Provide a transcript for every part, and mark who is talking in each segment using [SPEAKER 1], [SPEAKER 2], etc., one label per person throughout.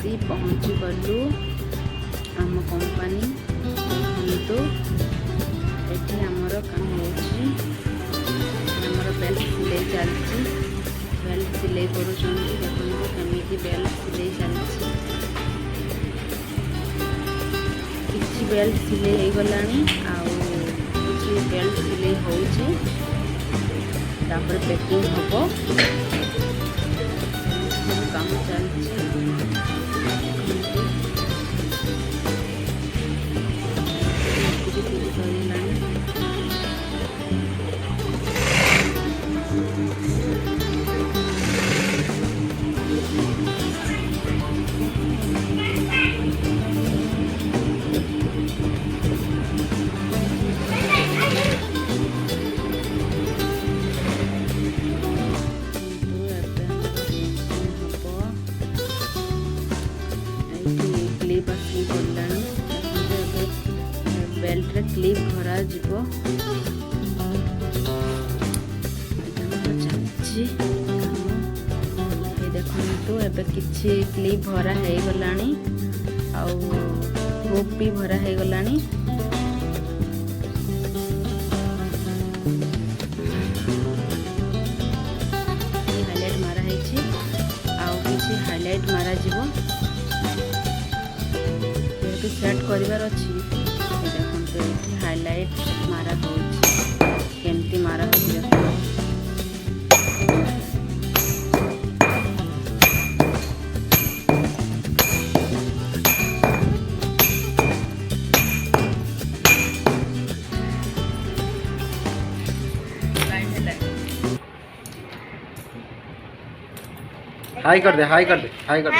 [SPEAKER 1] आसी पहुँची गलु आम कंपानी। तो ये आमर काम होमर बेल्ट सिलाई चलती बेल्ट सिलाई करुँच देखो केमी बेल्ट सिलाई चलती किसी बेल्ट सिलाई हो गला किसी बेल्ट सिलाई होची तापर पैकिंग हम काम चलती क्लिप आसी गला बेल्ट रे क्लिप भरा जीवो चलती देखो एबे किछि क्लिप भरा है गलानी हुक भी भरा है गलानी। हाइलाइट मारा है किसी हाइलाइट मारा जीवो जेहेतु सेट करिवार अछि देखो ये हाइलाइट मारा केमती मारा हो
[SPEAKER 2] हाई कर दे हाई कर दे हाई कर दे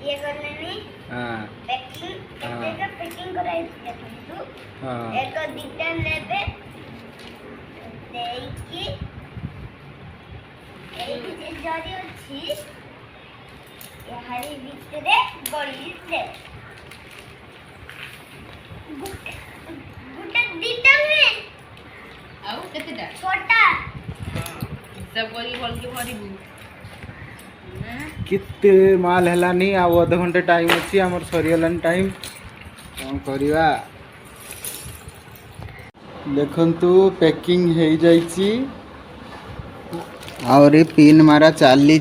[SPEAKER 3] ये करने में पैकिंग कराई एक दिटा लेबे देकी एई जरी अछि ये हरी भीतरे गली दे गुटे दिटा में
[SPEAKER 1] आउ केतेटा
[SPEAKER 3] छोटा
[SPEAKER 1] सब करी बोल के भरिबू
[SPEAKER 2] किते माल हेलानी आ आधा घंटे टाइम अच्छी आमर सरीगलानी टाइम कौन करवा देखंतु पैकिंग हो जाइछि और पिन मारा चली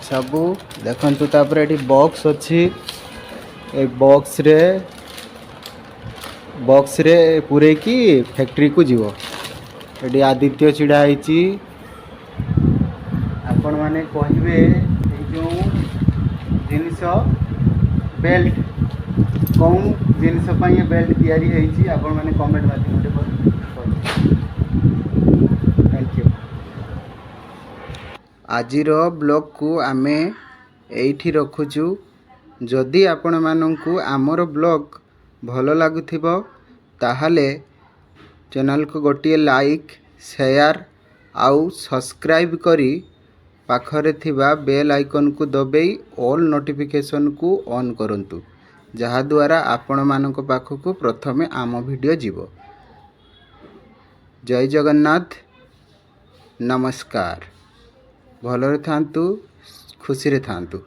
[SPEAKER 2] सबू देखंतु तापर एटी बॉक्स अच्छी ए बॉक्स रे पूरे की फैक्ट्री को जीवो एटी आदित्य छिड़ा होइछि आपण माने कहिबे जो जिनिस बेल्ट कौन जिनिस ये बेल्ट तैयारी होइछि आपण माने कमेंट माध्यम रे थैंक यू। आजिर ब्लॉग को आमे एठी रखुछु जदि आपण माननकु आमर ब्लॉग भलो लागुथिबो ताहाले चैनल को गोटे लाइक शेयर आउ सब्सक्राइब करी पाखरे थिबा बेल आइकन को दबेई ऑल नोटिफिकेशन को ऑन करंतु जहा द्वारा आपण मानक पाखकु प्रथमे आम वीडियो जीवो। जय जगन्नाथ नमस्कार भलरे थांतु खुशी रे थांतु।